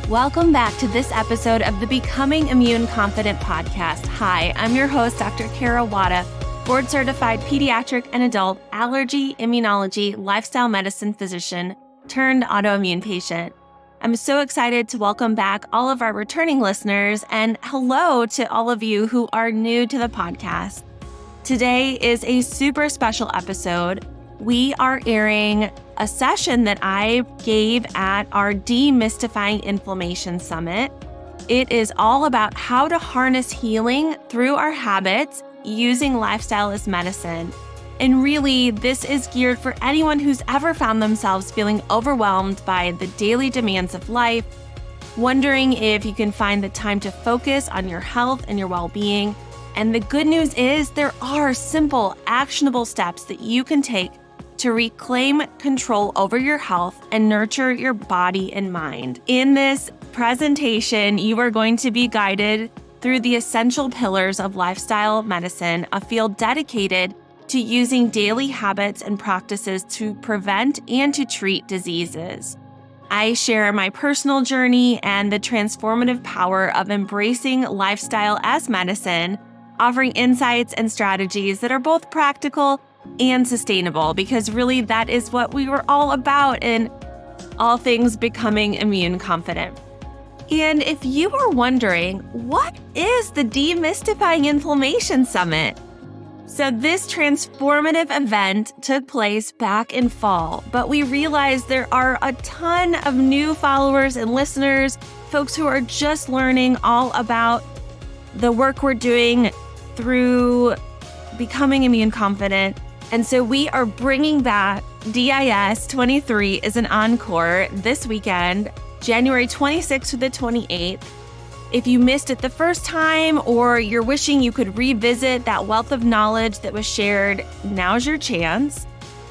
Welcome back to this episode of the Becoming Immune Confident podcast. Hi, I'm your host, Dr. Wada, board-certified pediatric and adult allergy, immunology, lifestyle medicine physician turned autoimmune patient. I'm so excited to welcome back all of our returning listeners and hello to all of you who are new to the podcast. Today is a super special episode. We are airing a session that I gave at our Demystifying Inflammation Summit. It is all about how to harness healing through our habits using lifestyle as medicine. And really, this is geared for anyone who's ever found themselves feeling overwhelmed by the daily demands of life, wondering if you can find the time to focus on your health and your well-being. And the good news is there are simple, actionable steps that you can take to reclaim control over your health and nurture your body and mind. In this presentation, you are going to be guided through the essential pillars of lifestyle medicine, a field dedicated to using daily habits and practices to prevent and to treat diseases. I share my personal journey and the transformative power of embracing lifestyle as medicine, offering insights and strategies that are both practical and sustainable, because really that is what we were all about in all things becoming immune confident. And if you are wondering, what is the Demystifying Inflammation Summit? So this transformative event took place back in fall, but we realized there are a ton of new followers and listeners, folks who are just learning all about the work we're doing through becoming immune confident. And so we are bringing back DIS 23 as an encore this weekend, January 26th to the 28th. If you missed it the first time or you're wishing you could revisit that wealth of knowledge that was shared, now's your chance.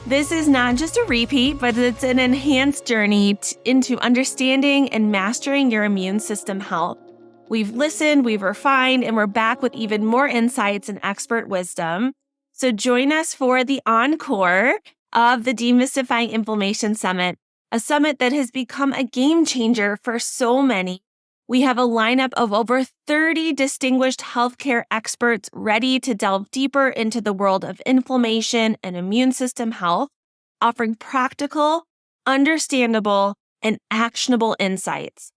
This is not just a repeat, but it's an enhanced journey into understanding and mastering your immune system health. We've listened, we've refined, and we're back with even more insights and expert wisdom. So join us for the encore of the Demystifying Inflammation Summit, a summit that has become a game changer for so many. We have a lineup of over 30 distinguished healthcare experts ready to delve deeper into the world of inflammation and immune system health, offering practical, understandable, and actionable insights.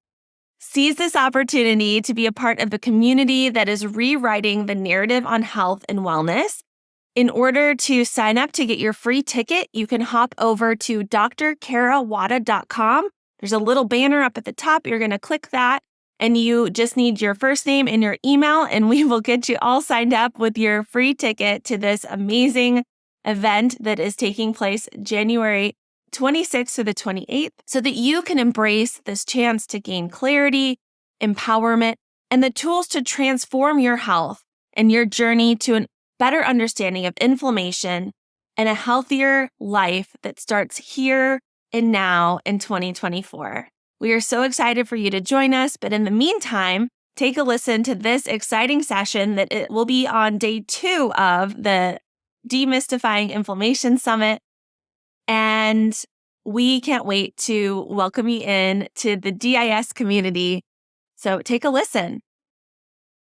Seize this opportunity to be a part of a community that is rewriting the narrative on health and wellness. In order to sign up to get your free ticket, you can hop over to drcarawada.com. There's a little banner up at the top. You're going to click that, and you just need your first name and your email, and we will get you all signed up with your free ticket to this amazing event that is taking place January 26th to the 28th, so that you can embrace this chance to gain clarity, empowerment, and the tools to transform your health and your journey to an better understanding of inflammation and a healthier life that starts here and now in 2024. We are so excited for you to join us, but in the meantime, take a listen to this exciting session that it will be on day 2 of the Demystifying Inflammation Summit. And we can't wait to welcome you in to the DIS community. So take a listen.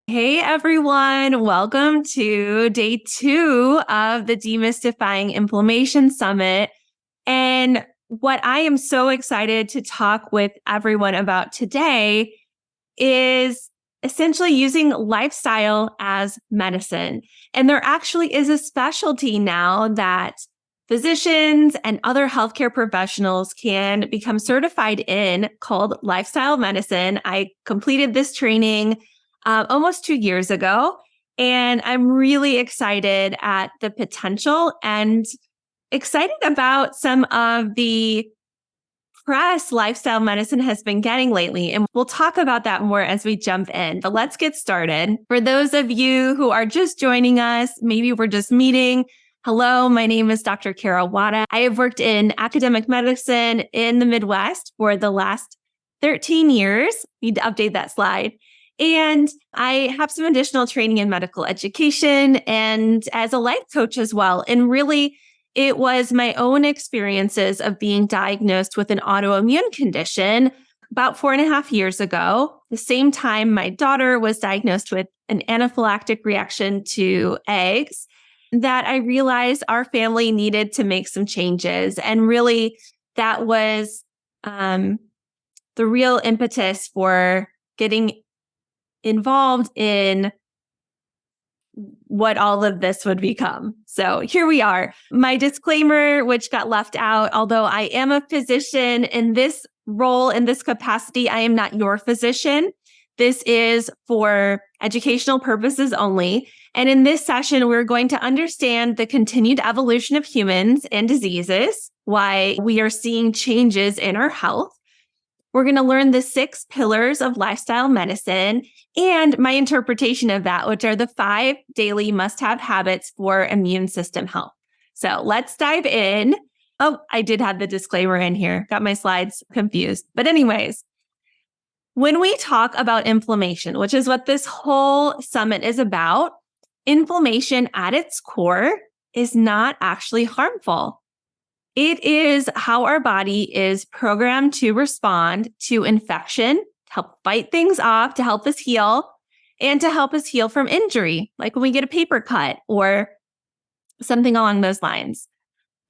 Hey everyone, welcome to day 2 of the Demystifying Inflammation Summit. And what I am so excited to talk with everyone about today is essentially using lifestyle as medicine. And there actually is a specialty now that physicians and other healthcare professionals can become certified in called lifestyle medicine. I completed this training almost 2 years ago, and I'm really excited at the potential and excited about some of the press lifestyle medicine has been getting lately. And we'll talk about that more as we jump in. But let's get started. For those of you who are just joining us, maybe we're just meeting. Hello, my name is Dr. Wada. I have worked in academic medicine in the Midwest for the last 13 years. Need to update that slide. And I have some additional training in medical education and as a life coach as well. And really, it was my own experiences of being diagnosed with an autoimmune condition about 4.5 years ago, the same time my daughter was diagnosed with an anaphylactic reaction to eggs, that I realized our family needed to make some changes. And really, that was the real impetus for getting involved in what all of this would become. So here we are. My disclaimer, which got left out, although I am a physician in this role, in this capacity, I am not your physician. This is for educational purposes only. And in this session, we're going to understand the continued evolution of humans and diseases, why we are seeing changes in our health. We're going to learn the 6 pillars of lifestyle medicine and my interpretation of that, which are the 5 daily must-have habits for immune system health. So let's dive in. Oh, I did have the disclaimer in here. Got my slides confused. But anyways, when we talk about inflammation, which is what this whole summit is about, inflammation at its core is not actually harmful. It is how our body is programmed to respond to infection, to help fight things off, to help us heal, and to help us heal from injury, like when we get a paper cut or something along those lines.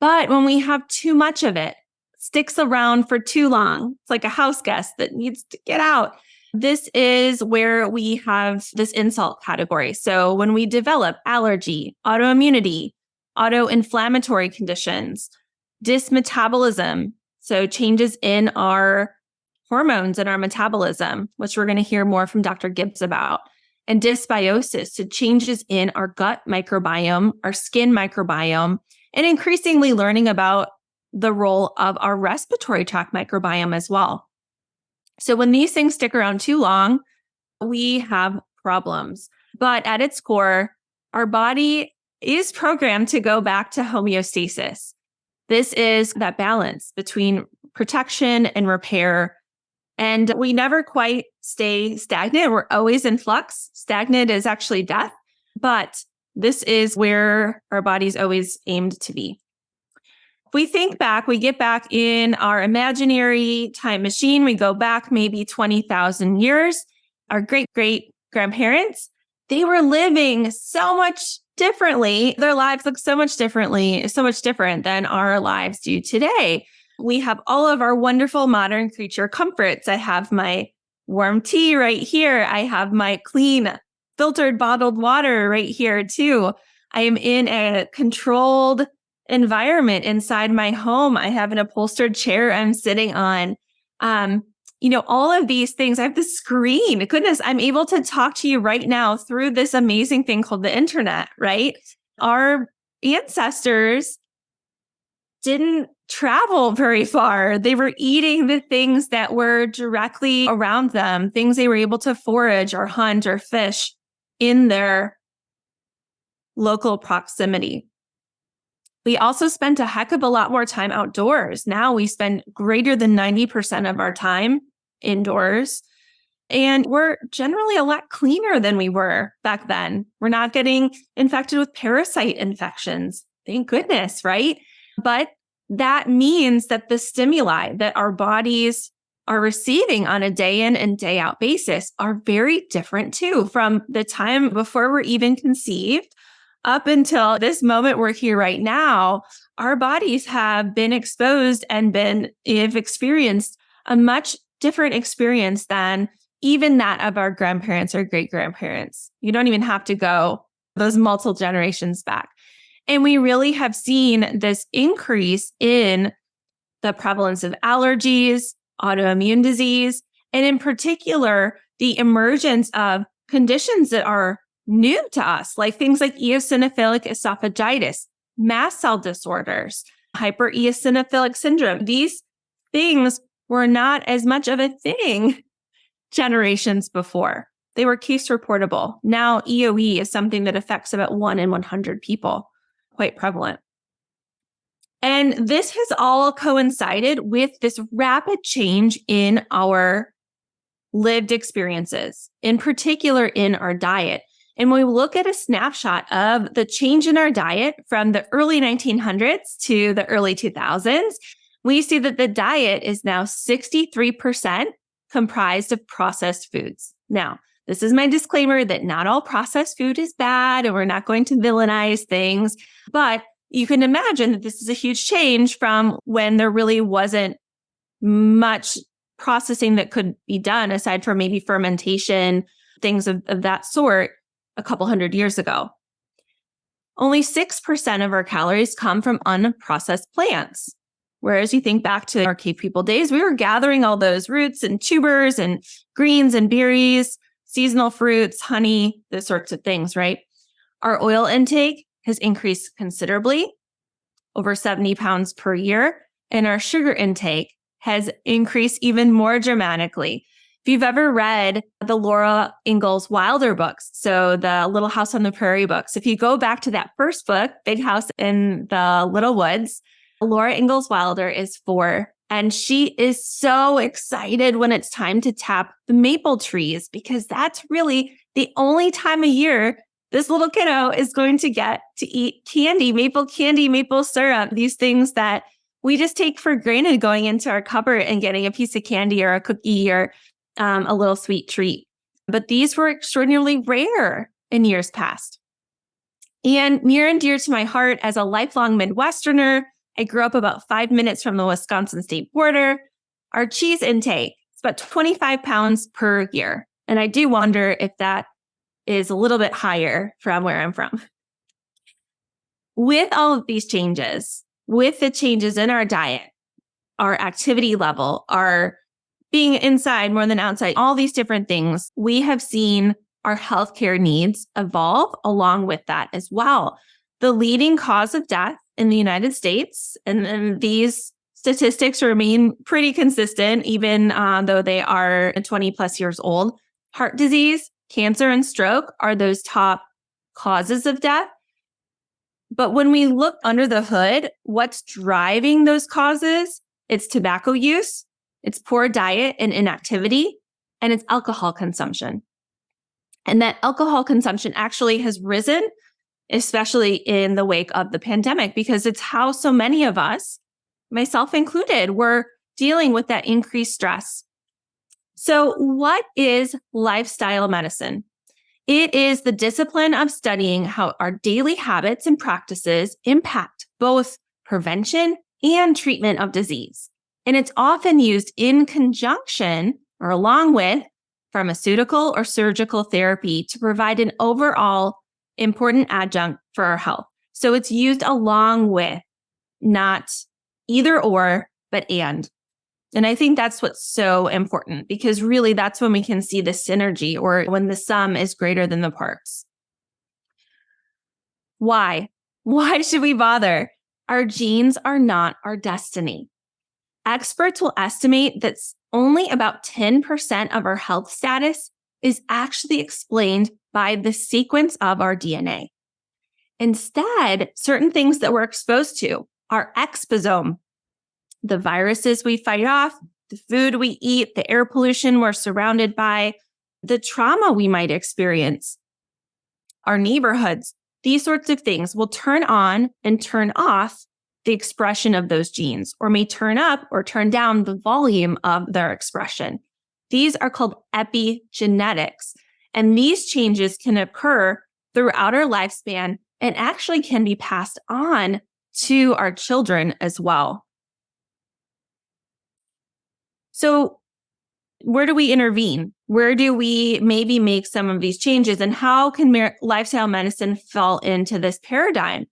But when we have too much of it, sticks around for too long, it's like a house guest that needs to get out. This is where we have this insult category. So when we develop allergy, autoimmunity, autoinflammatory conditions, dysmetabolism, so changes in our hormones and our metabolism, which we're going to hear more from Dr. Gibbs about, and dysbiosis, so changes in our gut microbiome, our skin microbiome, and increasingly learning about the role of our respiratory tract microbiome as well. So when these things stick around too long, we have problems. But at its core, our body is programmed to go back to homeostasis. This is that balance between protection and repair. And we never quite stay stagnant. We're always in flux. Stagnant is actually death, but this is where our body's always aimed to be. If we think back, we get back in our imaginary time machine. We go back maybe 20,000 years. Our great-great-grandparents, they were living so much differently. Their lives look so much different than our lives do today. We have all of our wonderful modern creature comforts. I have my warm tea right here. I have my clean, filtered bottled water right here too. I am in a controlled environment inside my home. I have an upholstered chair I'm sitting on. All of these things. I have the screen. Goodness, I'm able to talk to you right now through this amazing thing called the internet, right? Our ancestors didn't travel very far. They were eating the things that were directly around them, things they were able to forage or hunt or fish in their local proximity. We also spent a heck of a lot more time outdoors. Now we spend greater than 90% of our time indoors, and we're generally a lot cleaner than we were back then. We're not getting infected with parasite infections. Thank goodness, right? But that means that the stimuli that our bodies are receiving on a day in and day out basis are very different too, from the time before we're even conceived up until this moment we're here right now. Our bodies have been exposed and have experienced a much different experience than even that of our grandparents or great-grandparents. You don't even have to go those multiple generations back. And we really have seen this increase in the prevalence of allergies, autoimmune disease, and in particular, the emergence of conditions that are new to us, like things like eosinophilic esophagitis, mast cell disorders, hypereosinophilic syndrome. These things were not as much of a thing generations before. They were case reportable. Now EOE is something that affects about 1 in 100 people, quite prevalent. And this has all coincided with this rapid change in our lived experiences, in particular in our diet. And when we look at a snapshot of the change in our diet from the early 1900s to the early 2000s, we see that the diet is now 63% comprised of processed foods. Now, this is my disclaimer that not all processed food is bad, and we're not going to villainize things, but you can imagine that this is a huge change from when there really wasn't much processing that could be done aside from maybe fermentation, things of that sort a couple hundred years ago. Only 6% of our calories come from unprocessed plants. Whereas you think back to our cave people days, we were gathering all those roots and tubers and greens and berries, seasonal fruits, honey, those sorts of things, right? Our oil intake has increased considerably, over 70 pounds per year, and our sugar intake has increased even more dramatically. If you've ever read the Laura Ingalls Wilder books, so the Little House on the Prairie books, if you go back to that first book, Big House in the Little Woods, Laura Ingalls Wilder is 4, and she is so excited when it's time to tap the maple trees because that's really the only time of year this little kiddo is going to get to eat candy, maple syrup, these things that we just take for granted going into our cupboard and getting a piece of candy or a cookie or a little sweet treat. But these were extraordinarily rare in years past. And near and dear to my heart as a lifelong Midwesterner, I grew up about 5 minutes from the Wisconsin state border. Our cheese intake is about 25 pounds per year. And I do wonder if that is a little bit higher from where I'm from. With all of these changes, with the changes in our diet, our activity level, our being inside more than outside, all these different things, we have seen our healthcare needs evolve along with that as well. The leading cause of death in the United States, and these statistics remain pretty consistent, even though they are 20 plus years old. Heart disease, cancer, and stroke are those top causes of death. But when we look under the hood, what's driving those causes? It's tobacco use, it's poor diet and inactivity, and it's alcohol consumption. And that alcohol consumption actually has risen, especially in the wake of the pandemic, because it's how so many of us, myself included, were dealing with that increased stress. So what is lifestyle medicine? It is the discipline of studying how our daily habits and practices impact both prevention and treatment of disease. And it's often used in conjunction or along with pharmaceutical or surgical therapy to provide an overall important adjunct for our health. So it's used along with, not either or, but and. And I think that's what's so important because really that's when we can see the synergy or when the sum is greater than the parts. Why? Why should we bother? Our genes are not our destiny. Experts will estimate that only about 10% of our health status is actually explained by the sequence of our DNA. Instead, certain things that we're exposed to, our exposome, the viruses we fight off, the food we eat, the air pollution we're surrounded by, the trauma we might experience, our neighborhoods, these sorts of things will turn on and turn off the expression of those genes, or may turn up or turn down the volume of their expression. These are called epigenetics, and these changes can occur throughout our lifespan and actually can be passed on to our children as well. So where do we intervene? Where do we maybe make some of these changes? And how can lifestyle medicine fall into this paradigm?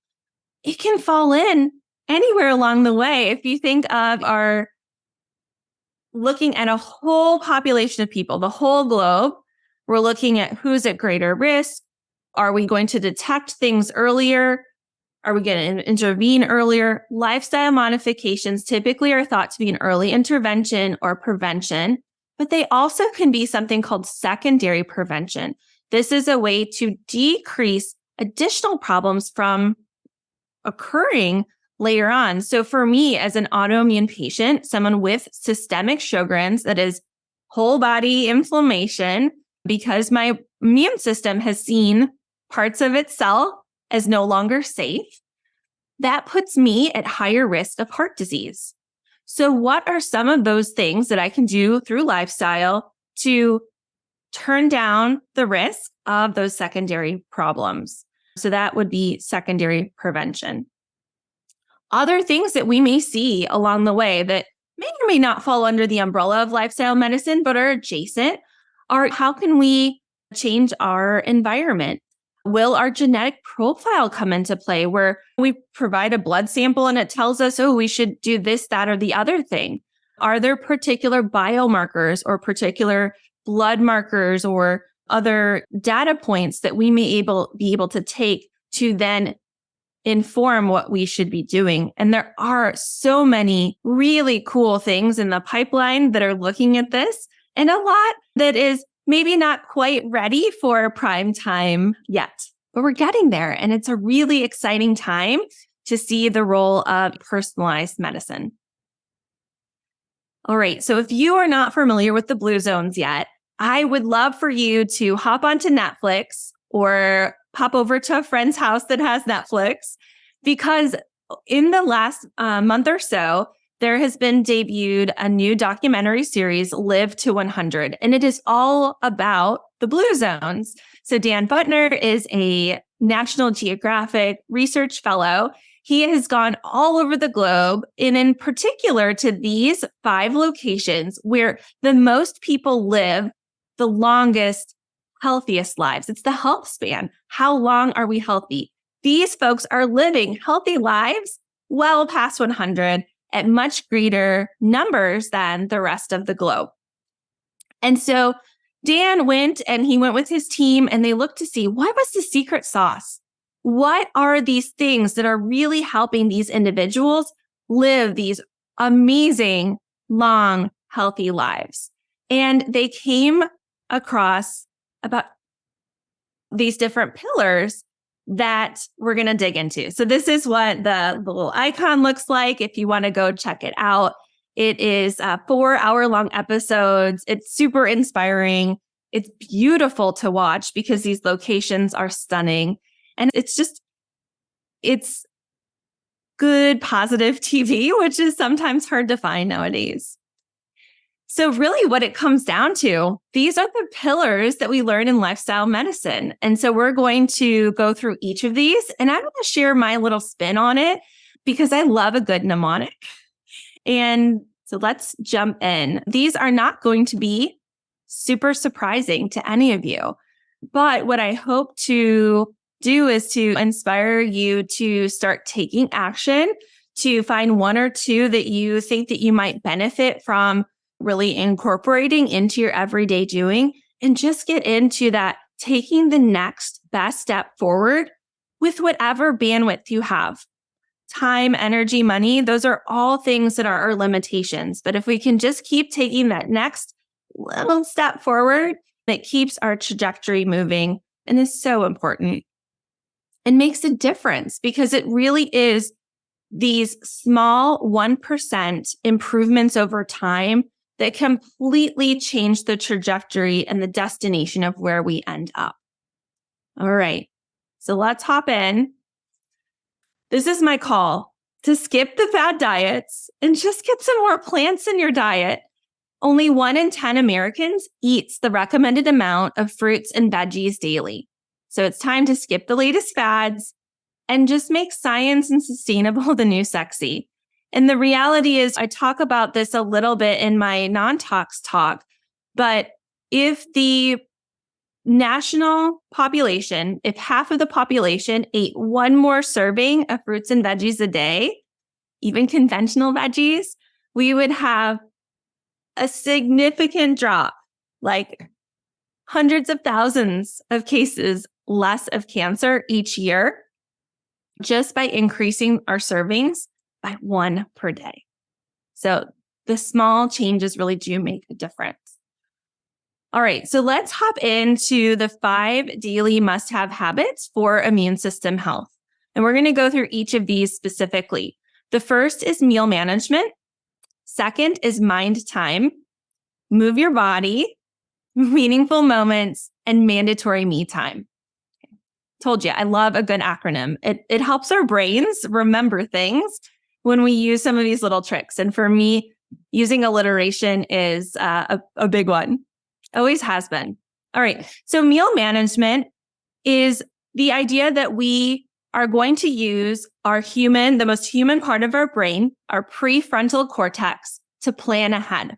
It can fall in anywhere along the way. If you think of our looking at a whole population of people, the whole globe, we're looking at who's at greater risk. Are we going to detect things earlier? Are we going to intervene earlier? Lifestyle modifications typically are thought to be an early intervention or prevention, but they also can be something called secondary prevention. This is a way to decrease additional problems from occurring later on. So for me, as an autoimmune patient, someone with systemic Sjogren's, that is whole body inflammation, because my immune system has seen parts of itself as no longer safe, that puts me at higher risk of heart disease. So what are some of those things that I can do through lifestyle to turn down the risk of those secondary problems? So that would be secondary prevention. Other things that we may see along the way that may or may not fall under the umbrella of lifestyle medicine, but are adjacent, are how can we change our environment? Will our genetic profile come into play where we provide a blood sample and it tells us, oh, we should do this, that, or the other thing? Are there particular biomarkers or particular blood markers or other data points that we may be able to take to then inform what we should be doing? And there are so many really cool things in the pipeline that are looking at this, and a lot that is maybe not quite ready for prime time yet, but we're getting there. And it's a really exciting time to see the role of personalized medicine. All right. So if you are not familiar with the Blue Zones yet, I would love for you to hop onto Netflix or pop over to a friend's house that has Netflix, because in the last month or so, there has been debuted a new documentary series, Live to 100, and it is all about the Blue Zones. So Dan Butner is a National Geographic research fellow. He has gone all over the globe, and in particular to these 5 locations where the most people live the longest, healthiest lives. It's the health span. How long are we healthy? These folks are living healthy lives well past 100 at much greater numbers than the rest of the globe. And so Dan went with his team and they looked to see what was the secret sauce? What are these things that are really helping these individuals live these amazing, long, healthy lives? And they came across about these different pillars that we're going to dig into. So this is what the little icon looks like if you want to go check it out. It is 4-hour-long episodes. It's super inspiring. It's beautiful to watch because these locations are stunning. And it's good, positive TV, which is sometimes hard to find nowadays. So really what it comes down to, these are the pillars that we learn in lifestyle medicine. And so we're going to go through each of these, and I'm going to share my little spin on it because I love a good mnemonic. And so let's jump in. These are not going to be super surprising to any of you, but what I hope to do is to inspire you to start taking action, to find 1 or 2 that you think that you might benefit from really incorporating into your everyday doing, and just get into that taking the next best step forward with whatever bandwidth you have. Time, energy, money, those are all things that are our limitations. But if we can just keep taking that next little step forward, it keeps our trajectory moving and is so important. It makes a difference because it really is these small 1% improvements over time that completely change the trajectory and the destination of where we end up. All right, so let's hop in. This is my call to skip the bad diets and just get some more plants in your diet. Only 1 in 10 Americans eats the recommended amount of fruits and veggies daily. So it's time to skip the latest fads and just make science and sustainable the new sexy. And the reality is, I talk about this a little bit in my non-tox talk, but if the national population, if half of the population ate 1 more serving of fruits and veggies a day, even conventional veggies, we would have a significant drop, like hundreds of thousands of cases less of cancer each year, just by increasing our servings by 1 per day. So the small changes really do make a difference. All right, so let's hop into the 5 daily must-have habits for immune system health. And we're going to go through each of these specifically. The first is meal management. Second is mind time. Move your body, meaningful moments, and mandatory me time. Told you, I love a good acronym. It helps our brains remember things when we use some of these little tricks. And for me, using alliteration is a big one. Always has been. All right. So meal management is the idea that we are going to use the most human part of our brain, our prefrontal cortex, to plan ahead.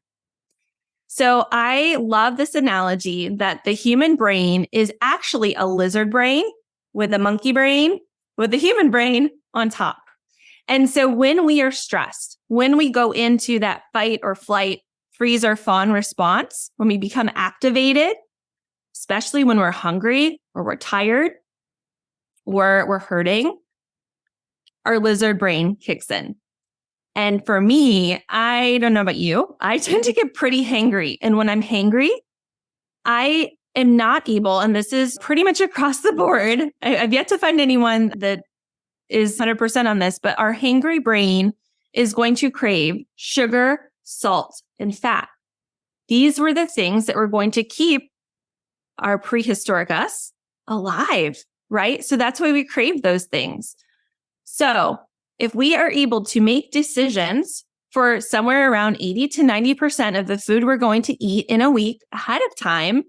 So I love this analogy that the human brain is actually a lizard brain with a monkey brain with a human brain on top. And so when we are stressed, when we go into that fight or flight, freeze or fawn response, when we become activated, especially when we're hungry or we're tired or we're hurting, our lizard brain kicks in. And for me, I don't know about you, I tend to get pretty hangry. And when I'm hangry, I am not able, and this is pretty much across the board, I've yet to find anyone that is 100% on this, but our hangry brain is going to crave sugar, salt, and fat. These were the things that were going to keep our prehistoric us alive, right? So that's why we crave those things. So if we are able to make decisions for somewhere around 80 to 90% of the food we're going to eat in a week ahead of time,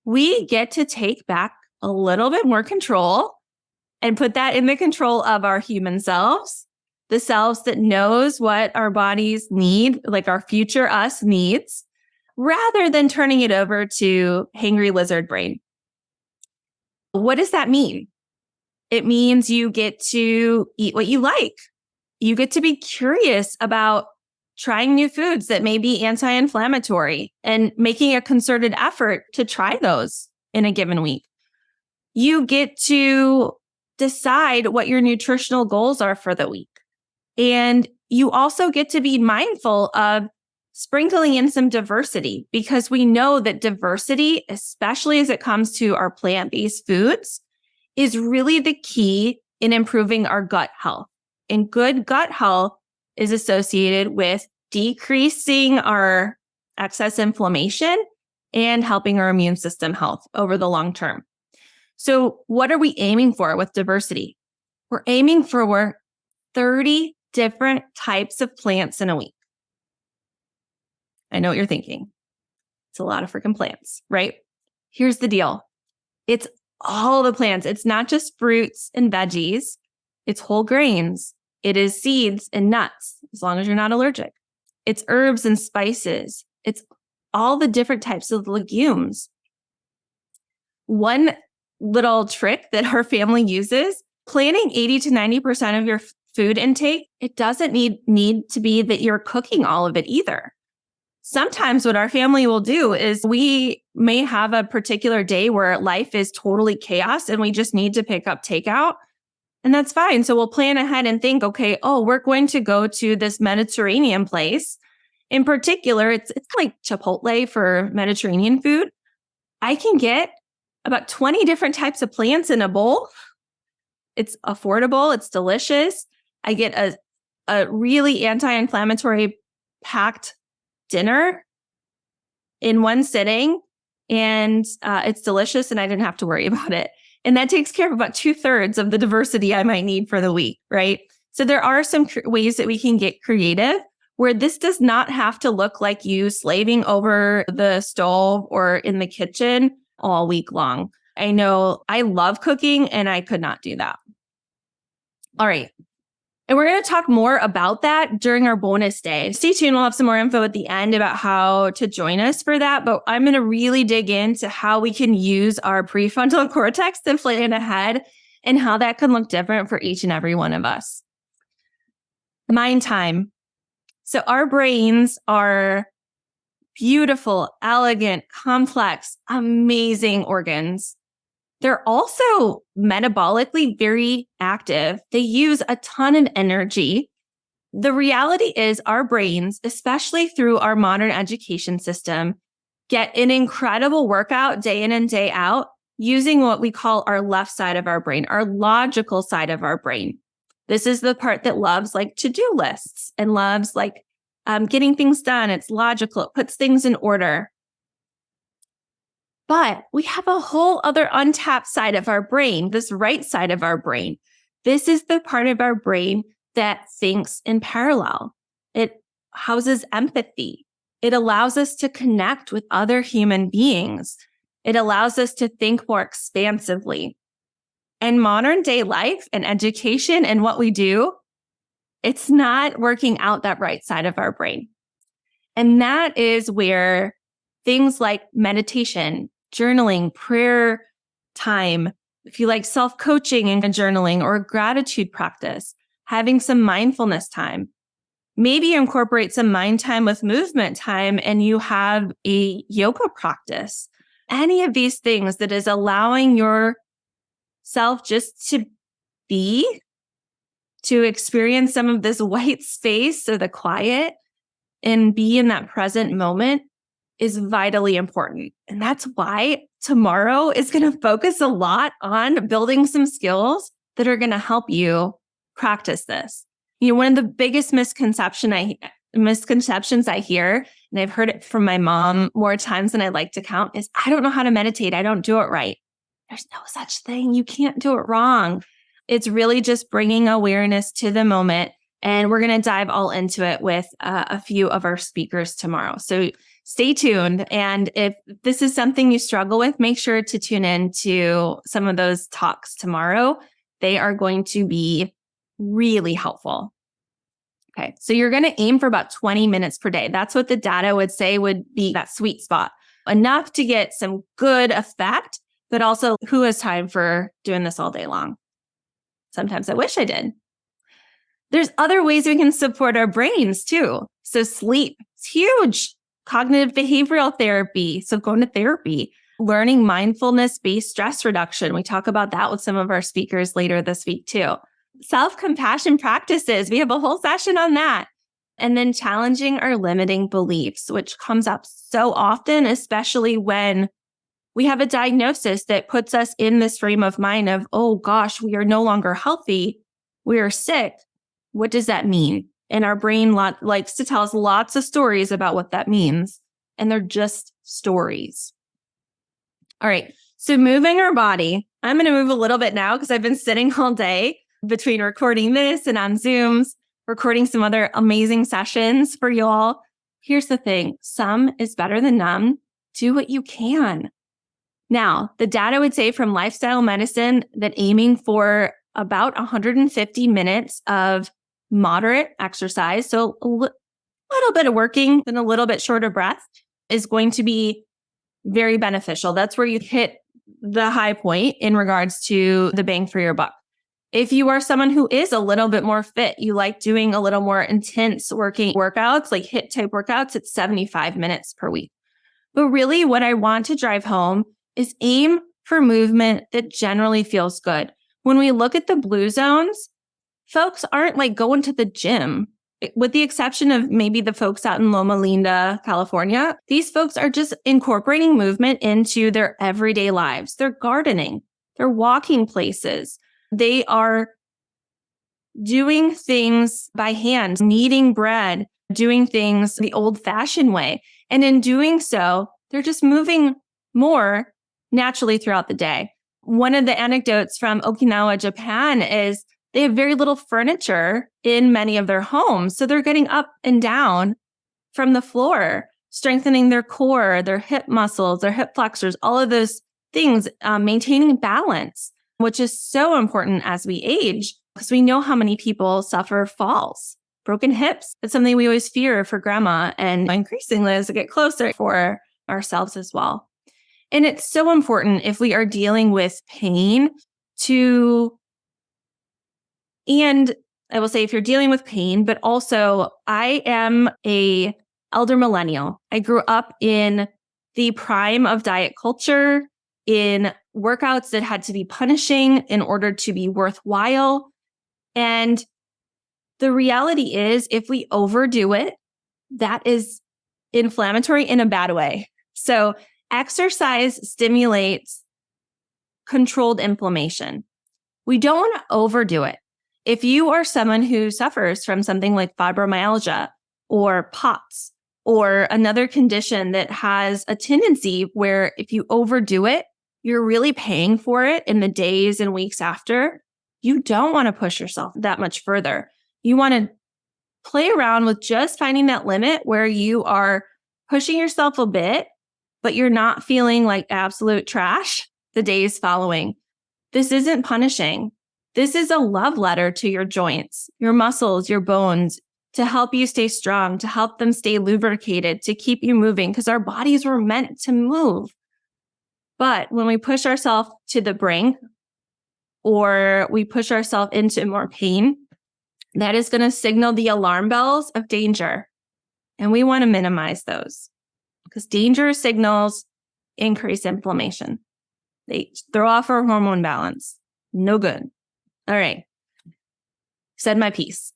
we get to take back a little bit more control and put that in the control of our human selves, the selves that knows what our bodies need, like our future us needs, rather than turning it over to hangry lizard brain. What does that mean? It means you get to eat what you like. You get to be curious about trying new foods that may be anti-inflammatory and making a concerted effort to try those in a given week. You get to decide what your nutritional goals are for the week. And you also get to be mindful of sprinkling in some diversity, because we know that diversity, especially as it comes to our plant-based foods, is really the key in improving our gut health. And good gut health is associated with decreasing our excess inflammation and helping our immune system health over the long term. So what are we aiming for with diversity? We're aiming for 30 different types of plants in a week. I know what you're thinking. It's a lot of freaking plants, right? Here's the deal. It's all the plants. It's not just fruits and veggies. It's whole grains. It is seeds and nuts, as long as you're not allergic. It's herbs and spices. It's all the different types of legumes. One little trick that our family uses, planning 80 to 90% of your food intake, it doesn't need to be that you're cooking all of it either. Sometimes what our family will do is we may have a particular day where life is totally chaos and we just need to pick up takeout. And that's fine. So we'll plan ahead and think, okay, we're going to go to this Mediterranean place. In particular, it's like Chipotle for Mediterranean food. I can get about 20 different types of plants in a bowl. It's affordable. It's delicious. I get a really anti-inflammatory packed dinner in one sitting, and it's delicious, and I didn't have to worry about it. And that takes care of about 2/3 of the diversity I might need for the week, right? So there are some ways that we can get creative where this does not have to look like you slaving over the stove or in the kitchen all week long. I know I love cooking and I could not do that. All right. And we're going to talk more about that during our bonus day. Stay tuned. We'll have some more info at the end about how to join us for that. But I'm going to really dig into how we can use our prefrontal cortex to plan ahead and how that can look different for each and every one of us. Mind time. So our brains are beautiful, elegant, complex, amazing organs. They're also metabolically very active. They use a ton of energy. The reality is our brains, especially through our modern education system, get an incredible workout day in and day out using what we call our left side of our brain, our logical side of our brain. This is the part that loves like to-do lists and loves like getting things done. It's logical. It puts things in order. But we have a whole other untapped side of our brain, this right side of our brain. This is the part of our brain that thinks in parallel. It houses empathy. It allows us to connect with other human beings. It allows us to think more expansively. And modern day life and education and what we do, it's not working out that right side of our brain. And that is where things like meditation, journaling, prayer time, if you like self-coaching and journaling or gratitude practice, having some mindfulness time, maybe incorporate some mind time with movement time and you have a yoga practice. Any of these things that is allowing yourself just to be, to experience some of this white space or the quiet and be in that present moment is vitally important. And that's why tomorrow is going to focus a lot on building some skills that are going to help you practice this. You know, one of the biggest misconceptions I hear, and I've heard it from my mom more times than I'd like to count, is I don't know how to meditate. I don't do it right. There's no such thing. You can't do it wrong. It's really just bringing awareness to the moment. And we're going to dive all into it with a few of our speakers tomorrow. So stay tuned. And if this is something you struggle with, make sure to tune in to some of those talks tomorrow. They are going to be really helpful. Okay, so you're going to aim for about 20 minutes per day. That's what the data would say would be that sweet spot. Enough to get some good effect, but also who has time for doing this all day long? Sometimes I wish I did. There's other ways we can support our brains too. So sleep, it's huge. Cognitive behavioral therapy, so going to therapy. Learning mindfulness-based stress reduction. We talk about that with some of our speakers later this week too. Self-compassion practices. We have a whole session on that. And then challenging our limiting beliefs, which comes up so often, especially when we have a diagnosis that puts us in this frame of mind of, oh gosh, we are no longer healthy. We are sick. What does that mean? And our brain likes to tell us lots of stories about what that means. And they're just stories. All right. So moving our body, I'm going to move a little bit now because I've been sitting all day between recording this and on Zooms, recording some other amazing sessions for you all. Here's the thing. Some is better than none. Do what you can. Now, the data would say from lifestyle medicine that aiming for about 150 minutes of moderate exercise, so a little bit of working and a little bit shorter breath, is going to be very beneficial. That's where you hit the high point in regards to the bang for your buck. If you are someone who is a little bit more fit, you like doing a little more intense workouts, like HIIT type workouts, it's 75 minutes per week. But really what I want to drive home is aim for movement that generally feels good. When we look at the blue zones, folks aren't like going to the gym, with the exception of maybe the folks out in Loma Linda, California. These folks are just incorporating movement into their everyday lives. They're gardening, they're walking places. They are doing things by hand, kneading bread, doing things the old-fashioned way. And in doing so, they're just moving more naturally throughout the day. One of the anecdotes from Okinawa, Japan is they have very little furniture in many of their homes. So they're getting up and down from the floor, strengthening their core, their hip muscles, their hip flexors, all of those things, maintaining balance, which is so important as we age because we know how many people suffer falls, broken hips. It's something we always fear for grandma and increasingly as we get closer for ourselves as well. And it's so important if we are dealing with pain and I will say if you're dealing with pain, but also I am a elder millennial. I grew up in the prime of diet culture, in workouts that had to be punishing in order to be worthwhile. And the reality is if we overdo it, that is inflammatory in a bad way. So exercise stimulates controlled inflammation. We don't want to overdo it. If you are someone who suffers from something like fibromyalgia or POTS or another condition that has a tendency where if you overdo it, you're really paying for it in the days and weeks after, you don't want to push yourself that much further. You want to play around with just finding that limit where you are pushing yourself a bit, but you're not feeling like absolute trash the days following. This isn't punishing. This is a love letter to your joints, your muscles, your bones, to help you stay strong, to help them stay lubricated, to keep you moving, because our bodies were meant to move. But when we push ourselves to the brink or we push ourselves into more pain, that is going to signal the alarm bells of danger. And we want to minimize those because danger signals increase inflammation. They throw off our hormone balance. No good. All right. Said my piece.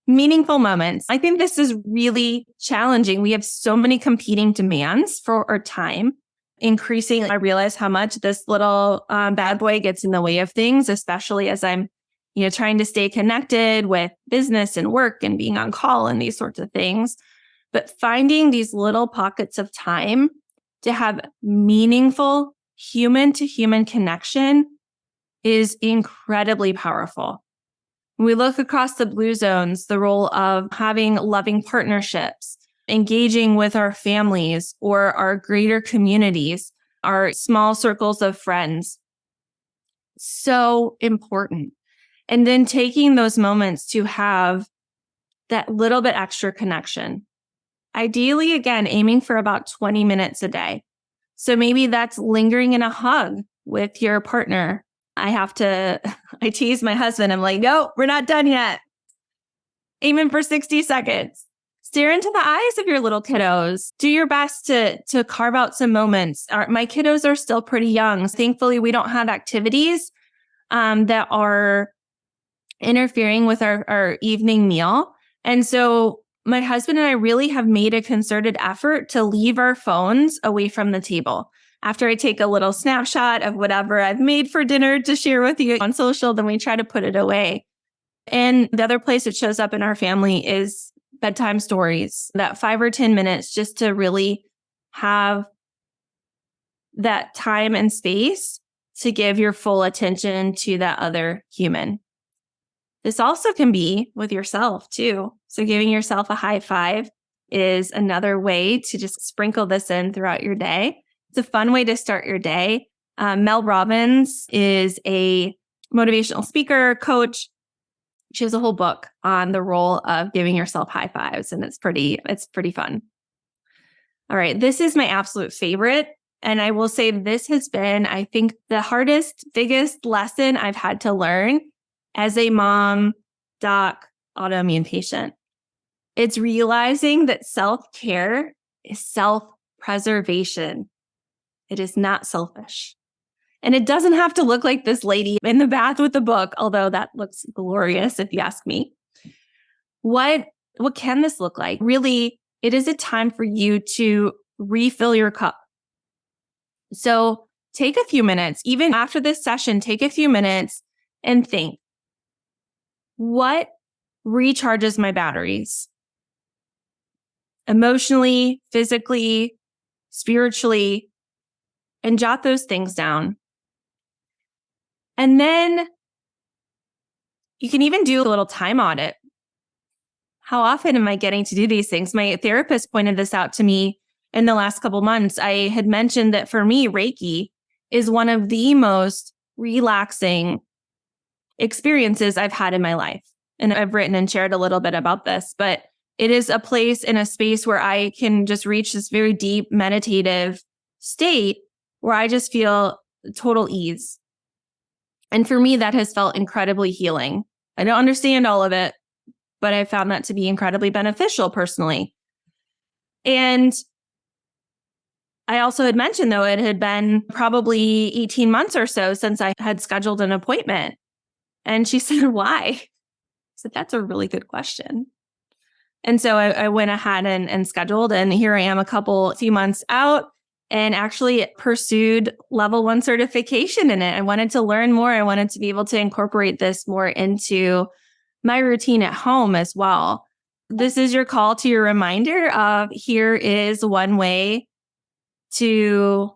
Meaningful moments. I think this is really challenging. We have so many competing demands for our time. Increasing, I realize how much this little bad boy gets in the way of things, especially as I'm, trying to stay connected with business and work and being on call and these sorts of things. But finding these little pockets of time to have meaningful human to human connection is incredibly powerful. When we look across the blue zones, the role of having loving partnerships, engaging with our families or our greater communities, our small circles of friends, so important. And then taking those moments to have that little bit extra connection. Ideally, again, aiming for about 20 minutes a day. So maybe that's lingering in a hug with your partner. I tease my husband. I'm like, no, we're not done yet. Aiming for 60 seconds. Stare into the eyes of your little kiddos. Do your best to carve out some moments. My kiddos are still pretty young. Thankfully, we don't have activities that are interfering with our evening meal. And so my husband and I really have made a concerted effort to leave our phones away from the table. After I take a little snapshot of whatever I've made for dinner to share with you on social, then we try to put it away. And the other place it shows up in our family is bedtime stories, that 5 or 10 minutes just to really have that time and space to give your full attention to that other human. This also can be with yourself too. So giving yourself a high five is another way to just sprinkle this in throughout your day. It's a fun way to start your day. Mel Robbins is a motivational speaker, coach. She has a whole book on the role of giving yourself high fives, and it's pretty fun. All right, this is my absolute favorite. And I will say this has been, I think, the hardest, biggest lesson I've had to learn as a mom, doc, autoimmune patient. It's realizing that self-care is self-preservation. It is not selfish. And it doesn't have to look like this lady in the bath with the book, although that looks glorious if you ask me. What can this look like? Really, it is a time for you to refill your cup. So take a few minutes, even after this session, take a few minutes and think, what recharges my batteries? Emotionally, physically, spiritually, and jot those things down. And then you can even do a little time audit. How often am I getting to do these things? My therapist pointed this out to me in the last couple months. I had mentioned that for me, Reiki is one of the most relaxing experiences I've had in my life. And I've written and shared a little bit about this, but it is a place in a space where I can just reach this very deep meditative state where I just feel total ease. And for me, that has felt incredibly healing. I don't understand all of it, but I found that to be incredibly beneficial personally. And I also had mentioned, though, it had been probably 18 months or so since I had scheduled an appointment. And she said, why? I said, that's a really good question. And so I went ahead and scheduled, and here I am a few months out and actually pursued level 1 certification in it. I wanted to learn more. I wanted to be able to incorporate this more into my routine at home as well. This is your call to your reminder of here is one way to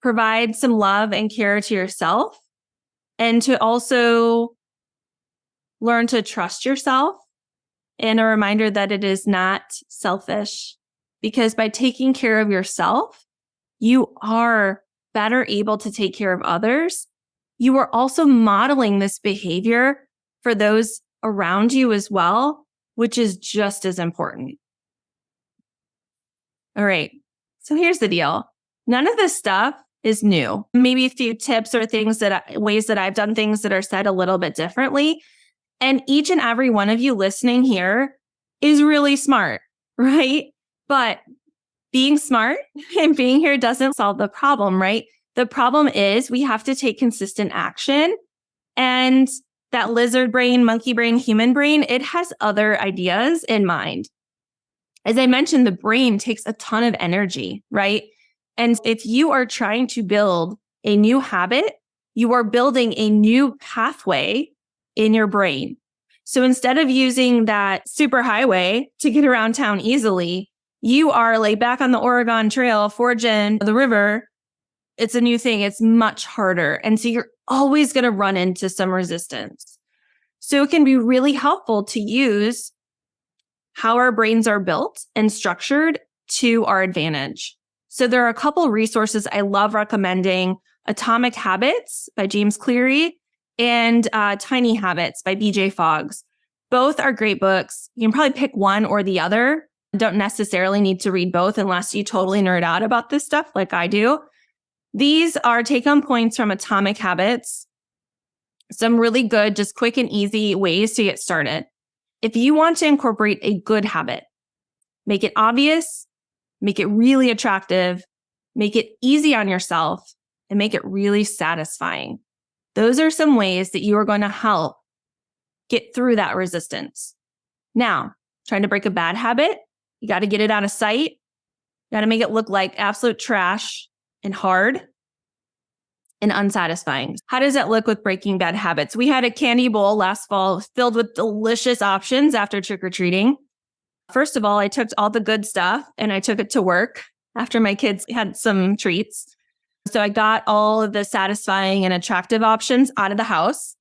provide some love and care to yourself and to also learn to trust yourself, and a reminder that it is not selfish, because by taking care of yourself, you are better able to take care of others. You are also modeling this behavior for those around you as well, which is just as important. All right. So here's the deal. None of this stuff is new. Maybe a few tips or ways that I've done things that are said a little bit differently. And each and every one of you listening here is really smart, right? But being smart and being here doesn't solve the problem, right? The problem is we have to take consistent action, and that lizard brain, monkey brain, human brain, it has other ideas in mind. As I mentioned, the brain takes a ton of energy, right? And if you are trying to build a new habit, you are building a new pathway in your brain. So instead of using that super highway to get around town easily, you are laid back on the Oregon Trail, forging the river. It's a new thing. It's much harder. And so you're always going to run into some resistance. So it can be really helpful to use how our brains are built and structured to our advantage. So there are a couple of resources I love recommending: Atomic Habits by James Cleary and Tiny Habits by BJ Foggs. Both are great books. You can probably pick one or the other. Don't necessarily need to read both unless you totally nerd out about this stuff like I do. These are take-home points from Atomic Habits. Some really good, just quick and easy ways to get started. If you want to incorporate a good habit, make it obvious, make it really attractive, make it easy on yourself, and make it really satisfying. Those are some ways that you are going to help get through that resistance. Now, trying to break a bad habit, you got to get it out of sight. You got to make it look like absolute trash and hard and unsatisfying. How does that look with breaking bad habits? We had a candy bowl last fall filled with delicious options after trick-or-treating. First of all, I took all the good stuff and I took it to work after my kids had some treats. So I got all of the satisfying and attractive options out of the house.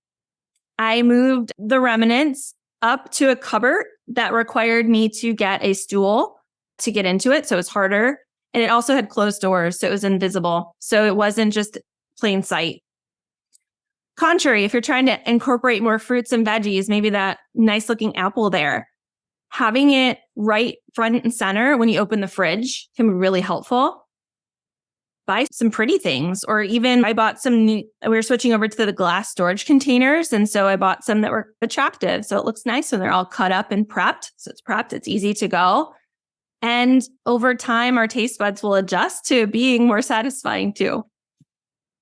I moved the remnants up to a cupboard that required me to get a stool to get into it. So it was harder. And it also had closed doors, so it was invisible. So it wasn't just plain sight. Contrary, if you're trying to incorporate more fruits and veggies, maybe that nice looking apple there, having it right front and center when you open the fridge can be really helpful. Buy some pretty things, or even I bought we were switching over to the glass storage containers. And so I bought some that were attractive. So it looks nice when they're all cut up and prepped. So it's prepped, it's easy to go. And over time, our taste buds will adjust to being more satisfying too.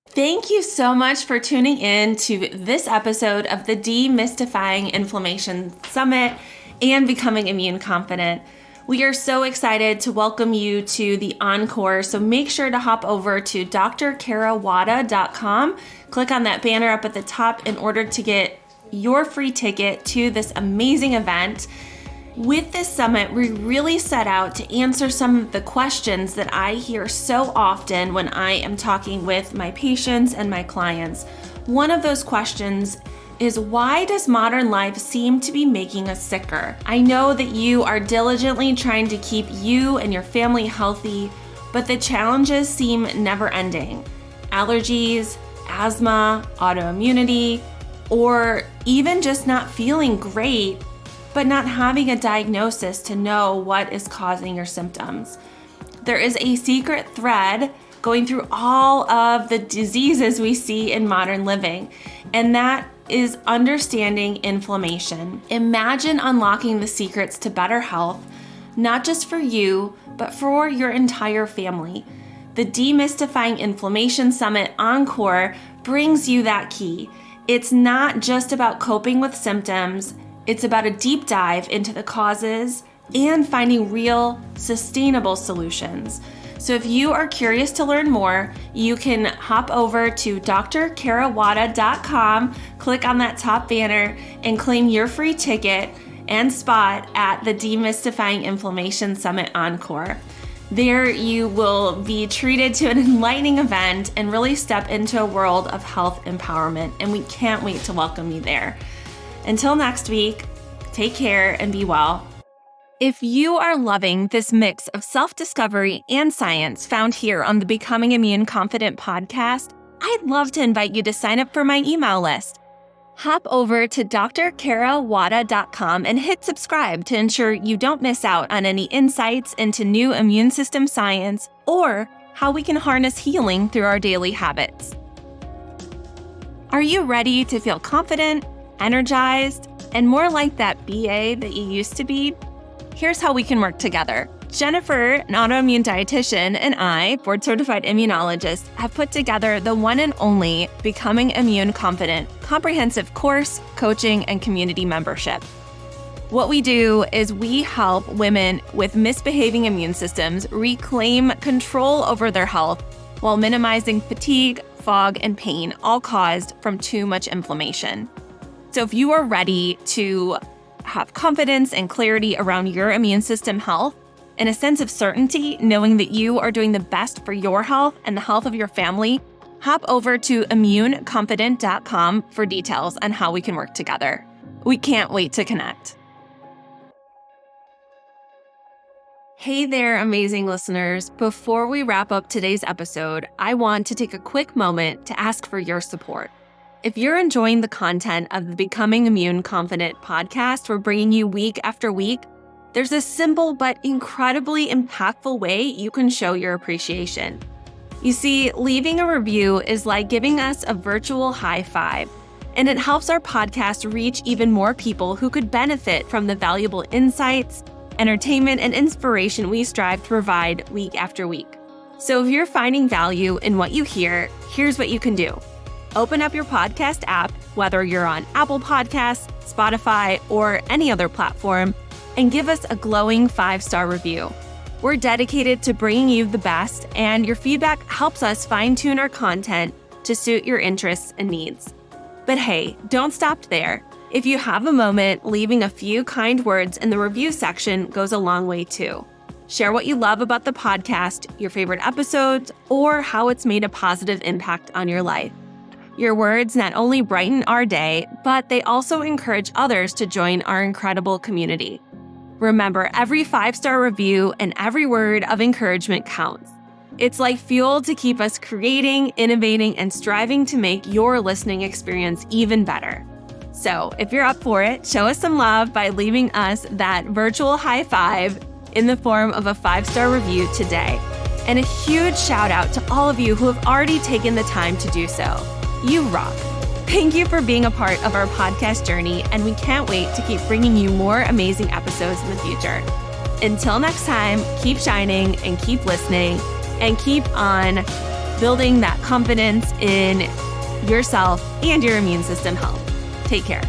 Thank you so much for tuning in to this episode of the Demystifying Inflammation Summit and Becoming Immune Confident. We are so excited to welcome you to the Encore, so make sure to hop over to drcarawada.com. Click on that banner up at the top in order to get your free ticket to this amazing event. With this summit, we really set out to answer some of the questions that I hear so often when I am talking with my patients and my clients. One of those questions is, why does modern life seem to be making us sicker? I know that you are diligently trying to keep you and your family healthy, but the challenges seem never ending. Allergies, asthma, autoimmunity, or even just not feeling great, but not having a diagnosis to know what is causing your symptoms. There is a secret thread going through all of the diseases we see in modern living, and that is understanding inflammation. Imagine unlocking the secrets to better health, not just for you, but for your entire family. The Demystifying Inflammation Summit Encore brings you that key. It's not just about coping with symptoms, it's about a deep dive into the causes and finding real, sustainable solutions. So if you are curious to learn more, you can hop over to drcarawada.com, click on that top banner, and claim your free ticket and spot at the Demystifying Inflammation Summit Encore. There you will be treated to an enlightening event and really step into a world of health empowerment, and we can't wait to welcome you there. Until next week, take care and be well. If you are loving this mix of self-discovery and science found here on the Becoming Immune Confident podcast, I'd love to invite you to sign up for my email list. Hop over to drkarawada.com and hit subscribe to ensure you don't miss out on any insights into new immune system science or how we can harness healing through our daily habits. Are you ready to feel confident, energized, and more like that BA that you used to be? Here's how we can work together. Jennifer, an autoimmune dietitian, and I, board-certified immunologist, have put together the one and only Becoming Immune Confident comprehensive course, coaching, and community membership. What we do is we help women with misbehaving immune systems reclaim control over their health while minimizing fatigue, fog, and pain, all caused from too much inflammation. So if you are ready to have confidence and clarity around your immune system health and a sense of certainty knowing that you are doing the best for your health and the health of your family, hop over to immuneconfident.com for details on how we can work together. We can't wait to connect. Hey there, amazing listeners. Before we wrap up today's episode, I want to take a quick moment to ask for your support. If you're enjoying the content of the Becoming Immune Confident podcast we're bringing you week after week, there's a simple but incredibly impactful way you can show your appreciation. You see, leaving a review is like giving us a virtual high five, and it helps our podcast reach even more people who could benefit from the valuable insights, entertainment, and inspiration we strive to provide week after week. So if you're finding value in what you hear, here's what you can do. Open up your podcast app, whether you're on Apple Podcasts, Spotify, or any other platform, and give us a glowing 5-star review. We're dedicated to bringing you the best, and your feedback helps us fine-tune our content to suit your interests and needs. But hey, don't stop there. If you have a moment, leaving a few kind words in the review section goes a long way too. Share what you love about the podcast, your favorite episodes, or how it's made a positive impact on your life. Your words not only brighten our day, but they also encourage others to join our incredible community. Remember, every 5-star review and every word of encouragement counts. It's like fuel to keep us creating, innovating, and striving to make your listening experience even better. So if you're up for it, show us some love by leaving us that virtual high five in the form of a 5-star review today. And a huge shout out to all of you who have already taken the time to do so. You rock. Thank you for being a part of our podcast journey, and we can't wait to keep bringing you more amazing episodes in the future. Until next time, keep shining and keep listening and keep on building that confidence in yourself and your immune system health. Take care.